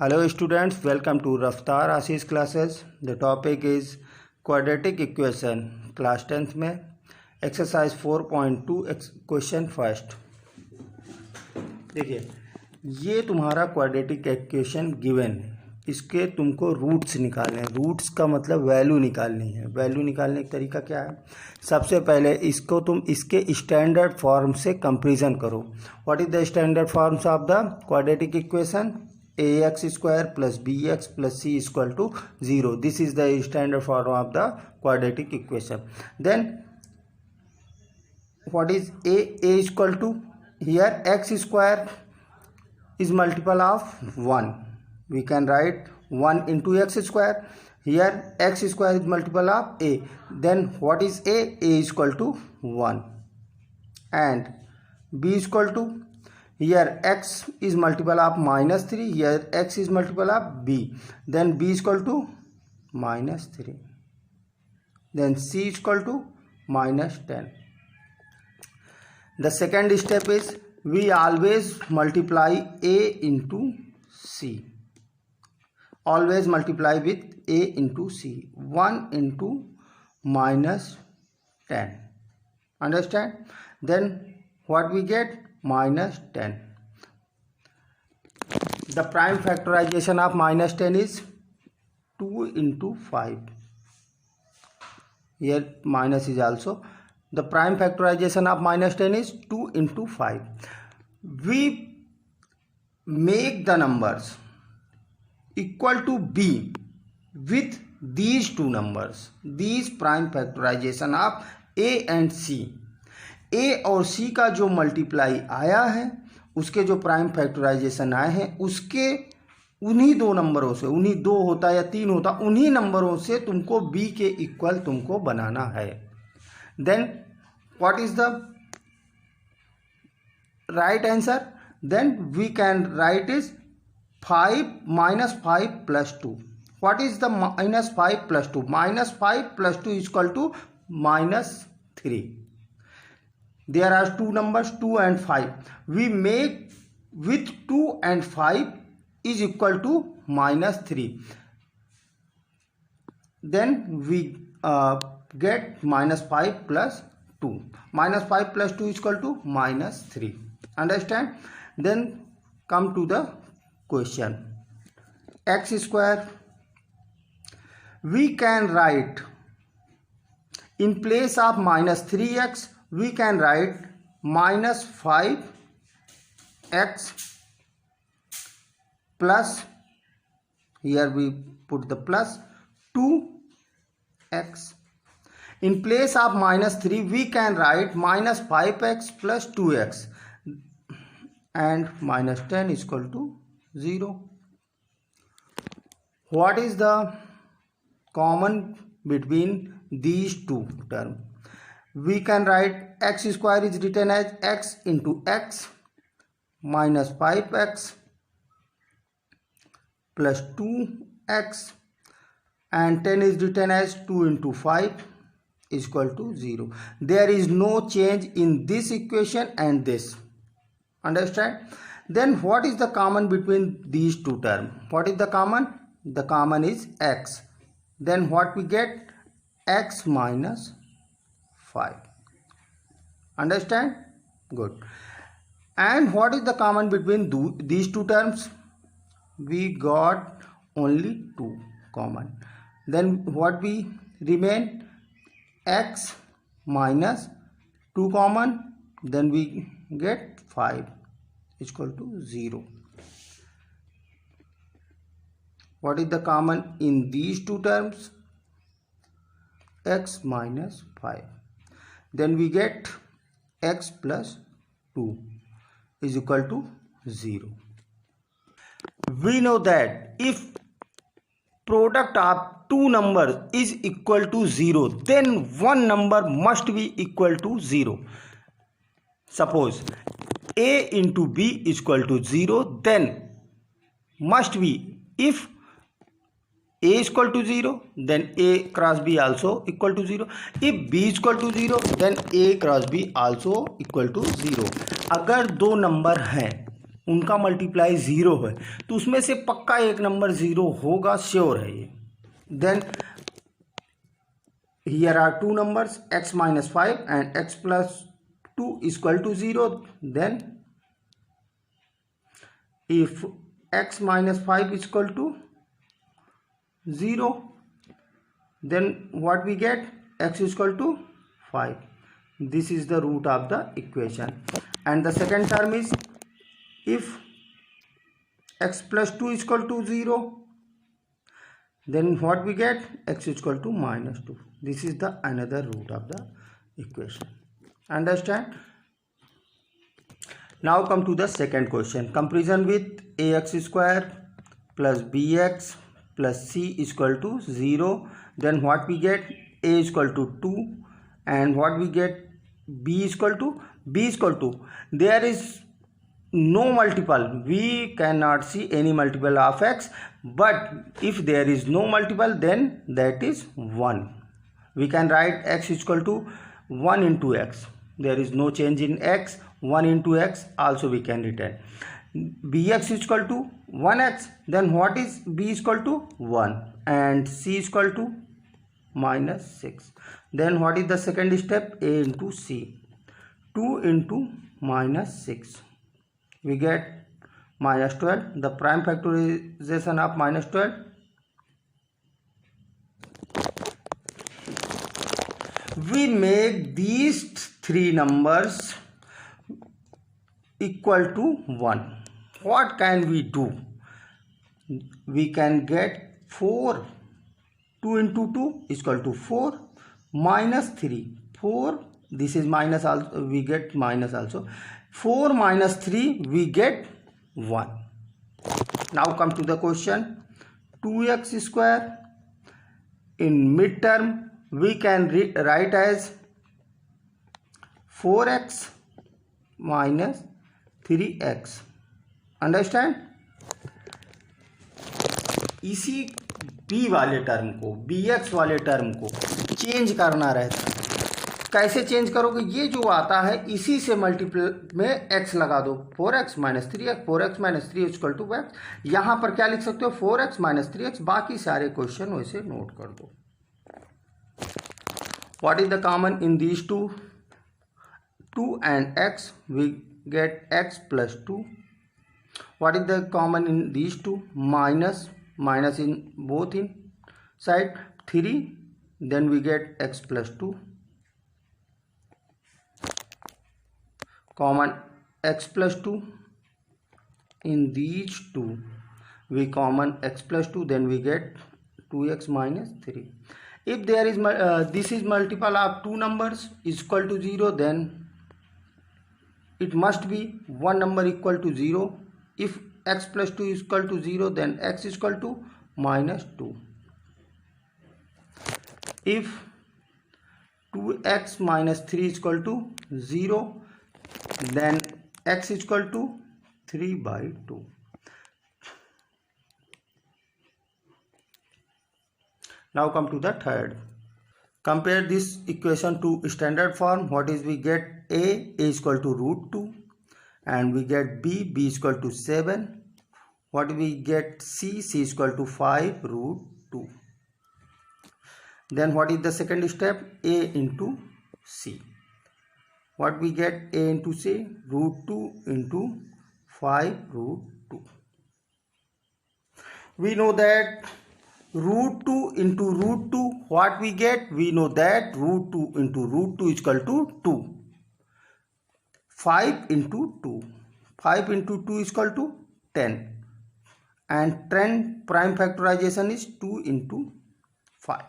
Hello students, welcome to Raftar Ashish classes. The topic is quadratic equation class 10th में exercise 4.2 question first. देखिए ये तुम्हारा quadratic equation given है, इसके तुमको रूट्स निकालने हैं। रूट्स का मतलब वैल्यू निकालनी है। वैल्यू निकालने का तरीका क्या है? सबसे पहले इसको तुम इसके स्टैंडर्ड फॉर्म से कंपेरिजन करो। What is the standard forms of the quadratic equation? ax square plus bx plus c is equal to 0. This is the standard form of the quadratic equation. Then what is a is equal to, here x square is multiple of 1. We can write 1 into x square. Here x square is multiple of a. Then what is a? A is equal to 1. And b is equal to, here x is multiple of -3, here x is multiple of b, then b is equal to -3, then c is equal to -10. The second step is we always multiply a into c, always multiply with a into c. 1 into -10, understand? Then what we get? -10. The prime factorization of -10 is 2 into 5. Here minus is also. The prime factorization of -10 is 2 into 5. We make the numbers equal to b with these two numbers. These prime factorization of a and c. ए और सी का जो multiply आया है, उसके जो prime factorisation आए हैं, उसके उन्हीं दो नंबरों से, उन्हीं 2 होता या 3 होता, उन्हीं नंबरों से तुमको बी के इक्वल तुमको बनाना है। Then what is the right answer? Then we can write is 5 -5 + 2. What is the -5 + 2? -5 + 2 is equal to -3. There are two numbers 2 and 5. We make with 2 and 5 is equal to -3. Then we get -5 + 2. -5 + 2 is equal to -3. Understand? Then come to the question. X square. We can write in place of -3x. We can write -5x plus, here we put the plus, 2x. In place of -3 we can write -5x plus 2x, and -10 is equal to 0. What is the common between these two terms? We can write x square is written as x into x minus 5x plus 2x, and 10 is written as 2 into 5 is equal to 0. There is no change in this equation and this. Understand? Then what is the common between these two terms? What is the common? The common is x. Then what we get? X minus 5. Understand? Good. And what is the common between these two terms? We got only 2 common. Then what we remain? X minus 2 common. Then we get 5 is equal to 0. What is the common in these two terms? X minus 5. Then we get x plus 2 is equal to 0. We know that if product of two numbers is equal to 0, then one number must be equal to 0. Suppose a into b is equal to 0, then must be, if a is equal to 0, then a cross b also equal to 0. If b is equal to 0, then a cross b also equal to 0. अगर दो number हैं उनका multiply 0 है, तो उसमें से पक्का एक नंबर 0 होगा, श्योर है ये। Then here are two numbers x minus 5 and x plus 2 is equal to 0. Then if x minus 5 is equal to 0, then what we get? X is equal to 5. This is the root of the equation. And the second term is if x plus 2 is equal to 0, then what we get? X is equal to minus 2. This is the another root of the equation. Understand? Now come to the second question. Comparison with ax square plus bx plus c is equal to 0. Then what we get? A is equal to 2. And what we get? B is equal to? B is equal to. There is no multiple. We cannot see any multiple of x. But if there is no multiple, then that is 1. We can write x is equal to 1 into x. There is no change in x. 1 into x also we can return. Bx is equal to 1x. Then what is b is equal to 1 and c is equal to minus 6. Then what is the second step? A into c. 2 into minus 6. We get minus 12. The prime factorization of minus 12. We make these three numbers equal to 1. What can we do? We can get 4. 2 into 2 is equal to 4 minus 3. 4, this is minus also, we get minus also. 4 minus 3, we get 1. Now come to the question. 2x square in midterm we can write as 4x minus 3x. Understand? इसी b वाले term को, bx वाले term को change करना रहता है। कैसे change करोगे? ये जो आता है इसी से मल्टीपल में x लगा दो। 4x minus 3x, 4x minus 3 equal to x। यहाँ पर क्या लिख सकते हो? 4x minus 3x। बाकी सारे क्वेश्चन वैसे नोट कर दो। What is the common in these two? 2 and x, we get x plus 2. What is the common in these two? Minus in both in side 3, then we get x plus 2. Common x plus 2 in these two, we common x plus 2, then we get 2x minus 3. If there is this is multiple of two numbers is equal to 0, then it must be one number equal to 0. If x plus 2 is equal to 0, then x is equal to minus 2. If 2x minus 3 is equal to 0, then x is equal to 3 by 2. Now come to the third. Compare this equation to standard form. What is we get? A is equal to root 2, and we get b is equal to 7. What we get? C is equal to 5 root 2. Then what is the second step? A into c. What we get? A into c, root 2 into 5 root 2. We know that root 2 into root 2, what we get? We know that root 2 into root 2 is equal to 2. 5 into 2. 5 into 2 is equal to 10. And 10 prime factorization is 2 into 5.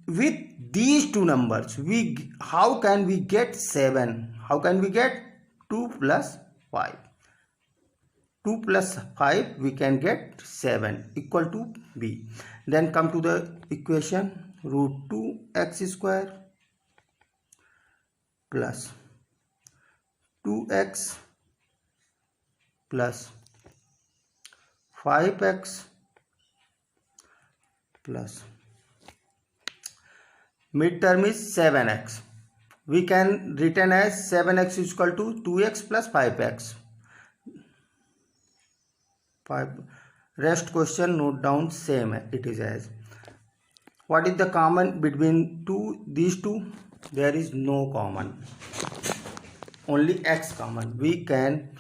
With these two numbers, how can we get 7? How can we get 2 plus 5? 2 plus 5 we can get 7 equal to b. Then come to the equation. Root 2x square plus 2x plus 5x plus midterm is 7x. we can written as 7x is equal to 2x plus 5x. 5 rest question note down same it is as. What is the common between these two? There is no common, only x common. We can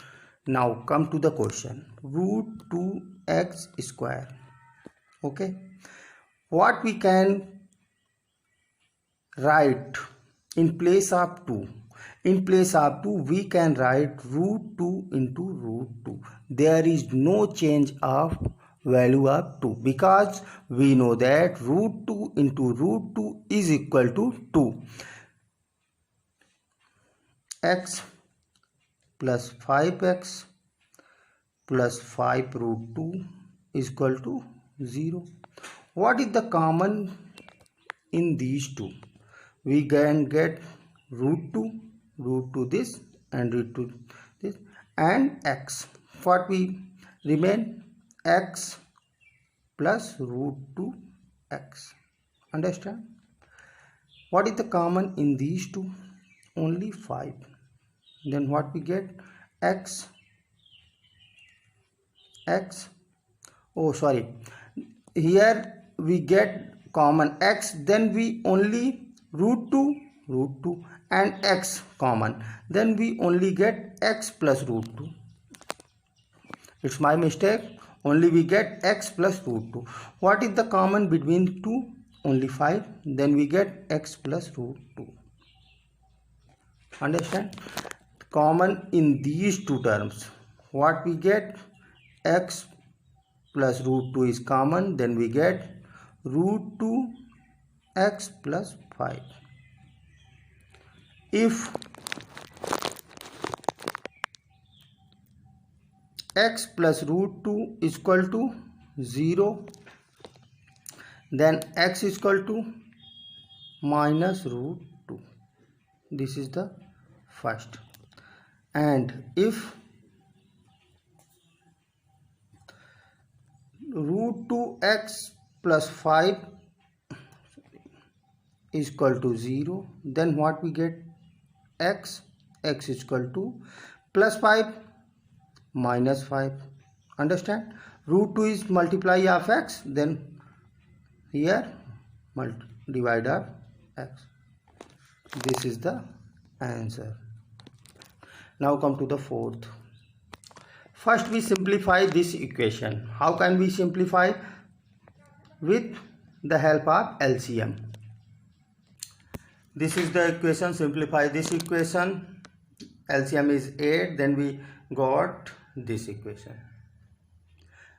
now come to the question. Root 2x square. Okay, what we can write in place of 2? In place of 2 we can write root 2 into root 2. There is no change of value of 2 because we know that root 2 into root 2 is equal to 2. X plus 5x plus 5 root 2 is equal to 0. What is the common in these two? We can get root 2 this and root 2 this and x. What we remain? X plus root 2x. Understand? What is the common in these two? Only 5. Then what we get? X. Oh sorry, here we get common x, then we only root 2 and x common, then we only get x plus root 2. It's my mistake, only we get x plus root 2. What is the common between 2? Only 5, then we get x plus root 2. Understand? Common in these two terms, what we get? X plus root 2 is common, then we get root 2 x plus 5. If x plus root 2 is equal to 0, then x is equal to minus root 2. This is the first. And if root 2x plus 5 is equal to 0, then what we get? X is equal to plus 5 minus 5. Understand? Root 2 is multiply of x, then here divide of x. This is the answer. Now come to the fourth. First we simplify this equation. How can we simplify? With the help of LCM. This is the equation. Simplify this equation. LCM is 8. Then we got this equation.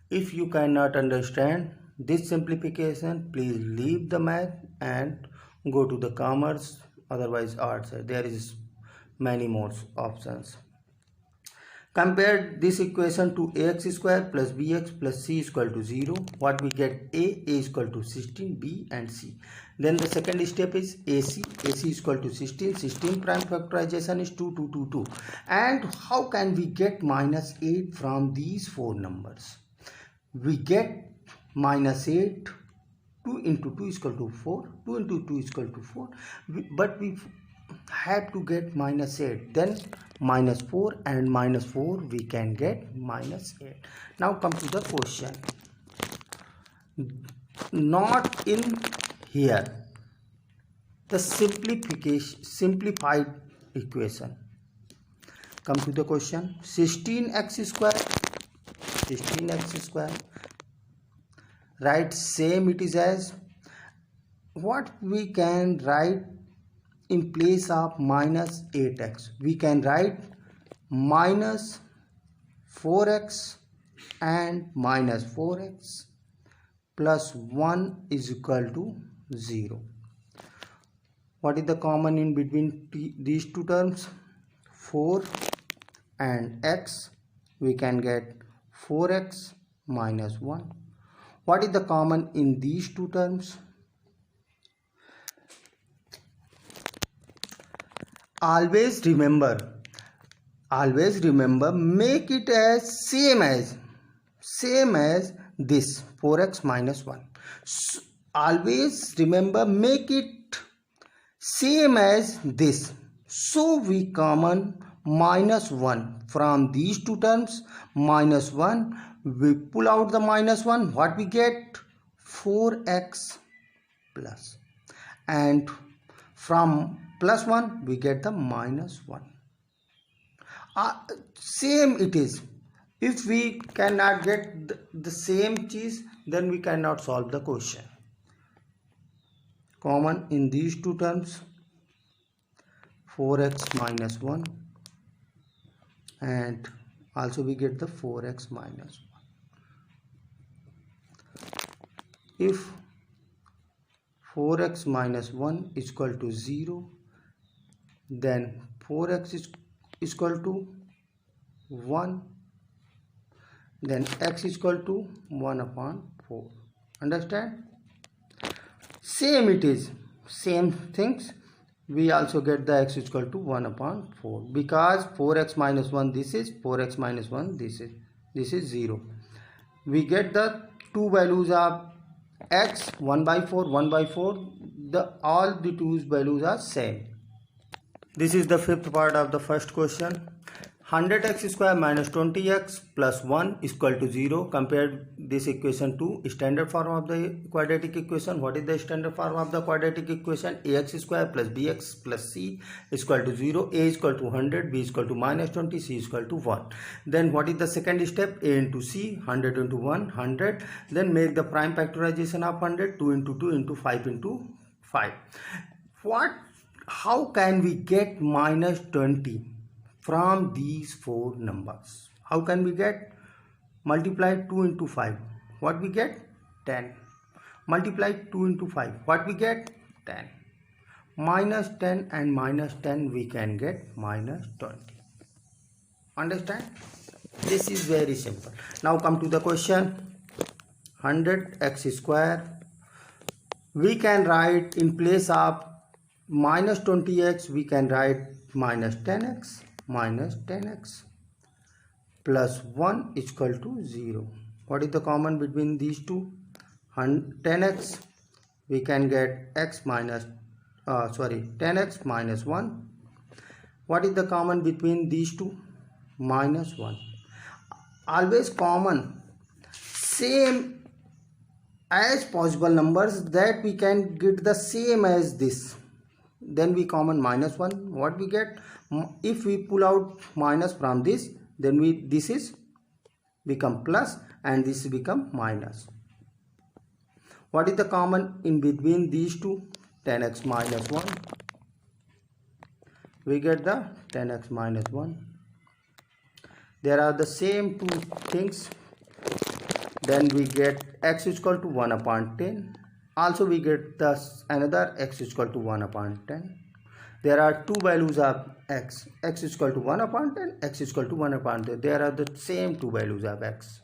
If you cannot understand this simplification, please leave the math and go to the commerce, otherwise arts. There is many more options. Compare this equation to ax square plus bx plus c is equal to 0. What we get? A is equal to 16, b and c. Then the second step is AC is equal to 16. 16 prime factorization is 2, 2, 2, 2. And how can we get minus 8 from these four numbers? We get minus 8. 2 into 2 is equal to 4. 2 into 2 is equal to 4. But we have to get minus 8. Then minus 4 and minus 4 we can get minus 8. Now come to the question. Not in here. The simplified equation. Come to the question. 16x square. 16x square. Write same it is as. What we can write in place of minus 8x? We can write minus 4x and minus 4x plus 1 is equal to 0. What is the common in between these two terms? 4 and x. We can get 4x minus 1. What is the common in these two terms? Always remember, make it as same as this 4x minus 1. So always remember, make it same as this. So we common minus 1 from these two terms. Minus 1, we pull out the minus 1. What we get? 4x plus. And from plus 1 we get the minus 1. Same it is. If we cannot get the same cheese, then we cannot solve the question. Common in these two terms, 4x minus 1, and also we get the 4x minus 1. If 4x minus 1 is equal to 0, then 4x is equal to 1, then x is equal to 1 upon 4. Understand? Same it is, same things. We also get the x is equal to 1 upon 4, because 4x minus 1 this is, 4x minus 1 this is 0. We get the two values of x, 1 by 4, 1 by 4. All the two values are same. This is the fifth part of the first question. 100x square minus 20x plus 1 is equal to 0. Compare this equation to standard form of the quadratic equation. What is the standard form of the quadratic equation? Ax square plus bx plus c is equal to 0. A is equal to 100, b is equal to minus 20, c is equal to 1. Then what is the second step? A into c, 100 into 1, 100. Then make the prime factorization of 100, 2 into 2 into 5 into 5. How can we get minus 20 from these four numbers? How can we get? Multiply 2 into 5. What we get? 10. Multiply 2 into 5. What we get? 10. Minus 10 and minus 10 we can get minus 20. Understand? This is very simple. Now come to the question. 100x square. We can write in place of minus 20x, we can write minus 10x plus 1 is equal to 0. What is the common between these two? 10x, we can get x minus 10x minus 1. What is the common between these two? Minus 1. Always common same as possible numbers, that we can get the same as this. Then we common minus 1. What we get? If we pull out minus from this, then this is become plus and this become minus. What is the common in between these two? 10x minus 1. We get the 10x minus 1. There are the same two things. Then we get x is equal to 1 upon 10. Also we get thus another x is equal to 1 upon 10. There are two values of x. X is equal to 1 upon 10, x is equal to 1 upon 10. There are the same two values of x.